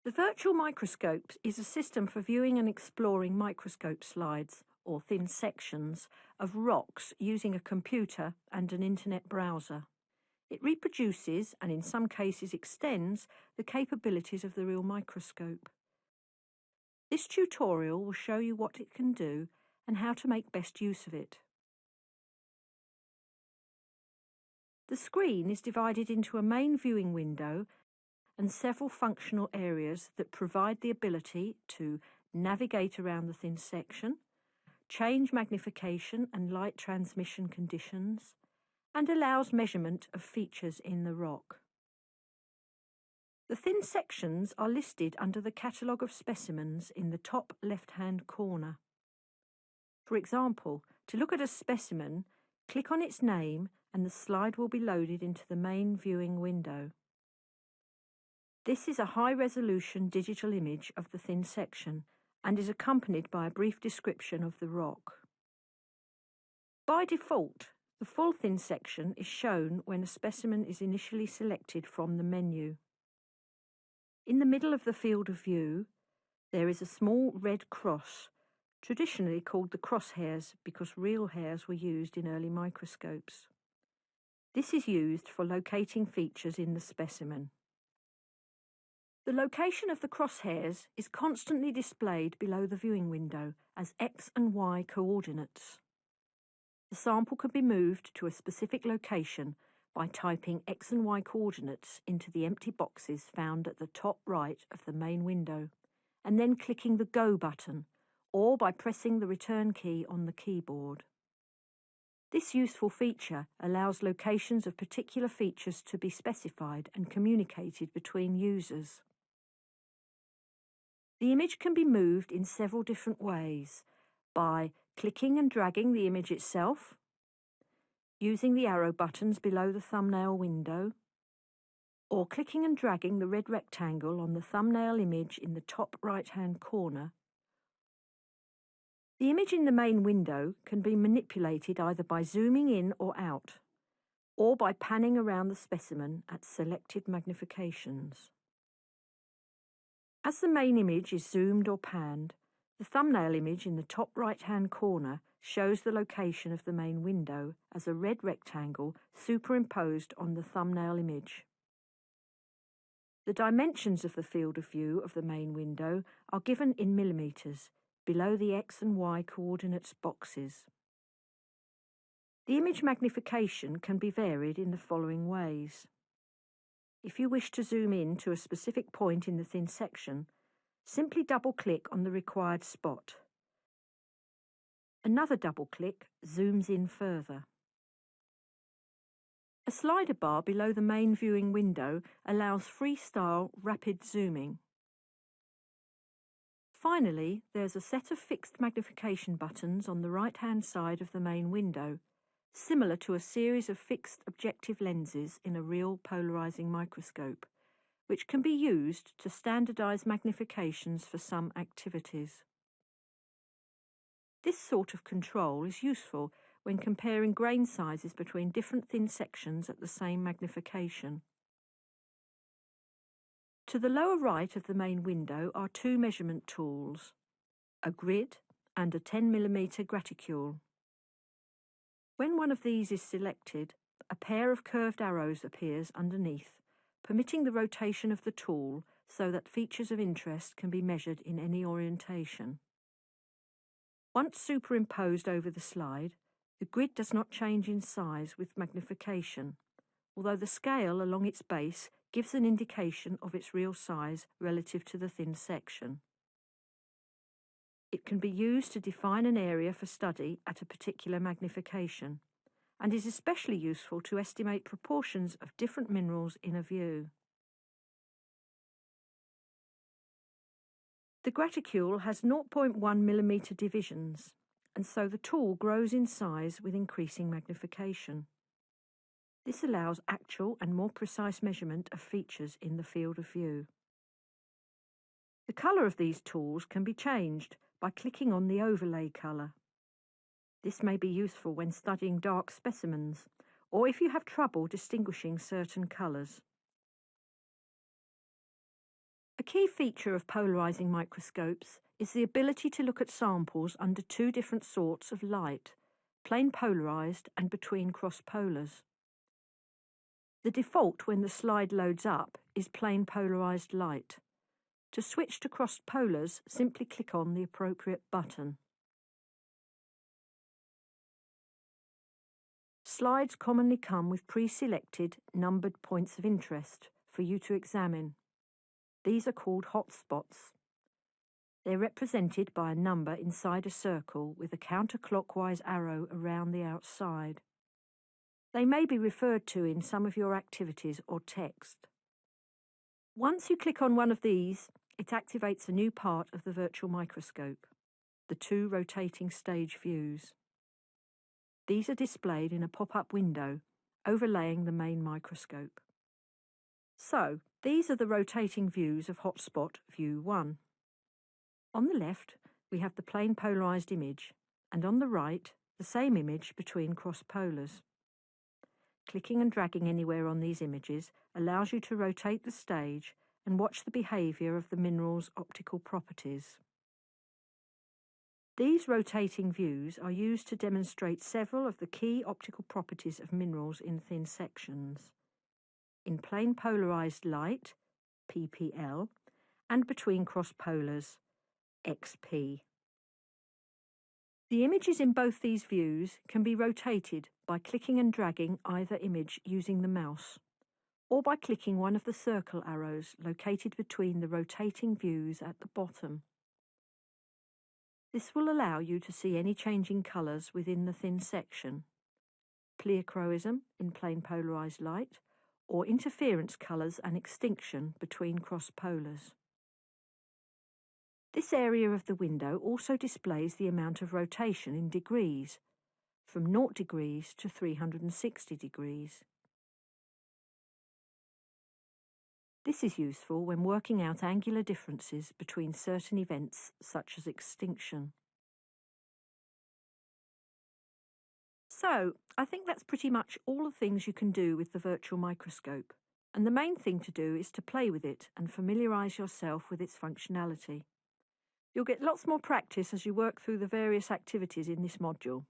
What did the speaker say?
The virtual microscope is a system for viewing and exploring microscope slides, or thin sections, of rocks using a computer and an internet browser. It reproduces, and in some cases extends, the capabilities of the real microscope. This tutorial will show you what it can do and how to make best use of it. The screen is divided into a main viewing window and several functional areas that provide the ability to navigate around the thin section, change magnification and light transmission conditions, and allows measurement of features in the rock. The thin sections are listed under the catalogue of specimens in the top left-hand corner. For example, to look at a specimen, click on its name and the slide will be loaded into the main viewing window. This is a high-resolution digital image of the thin section and is accompanied by a brief description of the rock. By default, the full thin section is shown when a specimen is initially selected from the menu. In the middle of the field of view, there is a small red cross, traditionally called the crosshairs because real hairs were used in early microscopes. This is used for locating features in the specimen. The location of the crosshairs is constantly displayed below the viewing window as X and Y coordinates. The sample can be moved to a specific location by typing X and Y coordinates into the empty boxes found at the top right of the main window, and then clicking the Go button, or by pressing the return key on the keyboard. This useful feature allows locations of particular features to be specified and communicated between users. The image can be moved in several different ways: by clicking and dragging the image itself, using the arrow buttons below the thumbnail window, or clicking and dragging the red rectangle on the thumbnail image in the top right-hand corner. The image in the main window can be manipulated either by zooming in or out, or by panning around the specimen at selected magnifications. As the main image is zoomed or panned, the thumbnail image in the top right-hand corner shows the location of the main window as a red rectangle superimposed on the thumbnail image. The dimensions of the field of view of the main window are given in millimetres below the X and Y coordinates boxes. The image magnification can be varied in the following ways. If you wish to zoom in to a specific point in the thin section, simply double-click on the required spot. Another double-click zooms in further. A slider bar below the main viewing window allows freestyle rapid zooming. Finally, there's a set of fixed magnification buttons on the right-hand side of the main window, similar to a series of fixed objective lenses in a real polarizing microscope, which can be used to standardize magnifications for some activities. This sort of control is useful when comparing grain sizes between different thin sections at the same magnification. To the lower right of the main window are two measurement tools, a grid and a 10mm graticule. When one of these is selected, a pair of curved arrows appears underneath, permitting the rotation of the tool so that features of interest can be measured in any orientation. Once superimposed over the slide, the grid does not change in size with magnification, although the scale along its base gives an indication of its real size relative to the thin section. It can be used to define an area for study at a particular magnification, and is especially useful to estimate proportions of different minerals in a view. The graticule has 0.1mm divisions, and so the tool grows in size with increasing magnification. This allows actual and more precise measurement of features in the field of view. The colour of these tools can be changed by clicking on the overlay colour. This may be useful when studying dark specimens, or if you have trouble distinguishing certain colours. A key feature of polarizing microscopes is the ability to look at samples under two different sorts of light, plane polarized and between cross polars. The default when the slide loads up is plane polarized light. To switch to crossed polars, simply click on the appropriate button. Slides commonly come with pre-selected, numbered points of interest for you to examine. These are called hotspots. They're represented by a number inside a circle with a counterclockwise arrow around the outside. They may be referred to in some of your activities or text. Once you click on one of these, it activates a new part of the virtual microscope, the two rotating stage views. These are displayed in a pop-up window overlaying the main microscope. So, these are the rotating views of hotspot view 1. On the left, we have the plane polarized image, and on the right, the same image between cross polars. Clicking and dragging anywhere on these images allows you to rotate the stage and watch the behavior of the mineral's optical properties. These rotating views are used to demonstrate several of the key optical properties of minerals in thin sections. In plane polarized light, PPL, and between cross polars, XP. The images in both these views can be rotated by clicking and dragging either image using the mouse, or by clicking one of the circle arrows located between the rotating views at the bottom. This will allow you to see any changing colours within the thin section, pleochroism in plane polarized light, or interference colours and extinction between cross polars. This area of the window also displays the amount of rotation in degrees, from 0 degrees to 360 degrees. This is useful when working out angular differences between certain events such as extinction. So, I think that's pretty much all the things you can do with the virtual microscope, and the main thing to do is to play with it and familiarise yourself with its functionality. You'll get lots more practice as you work through the various activities in this module.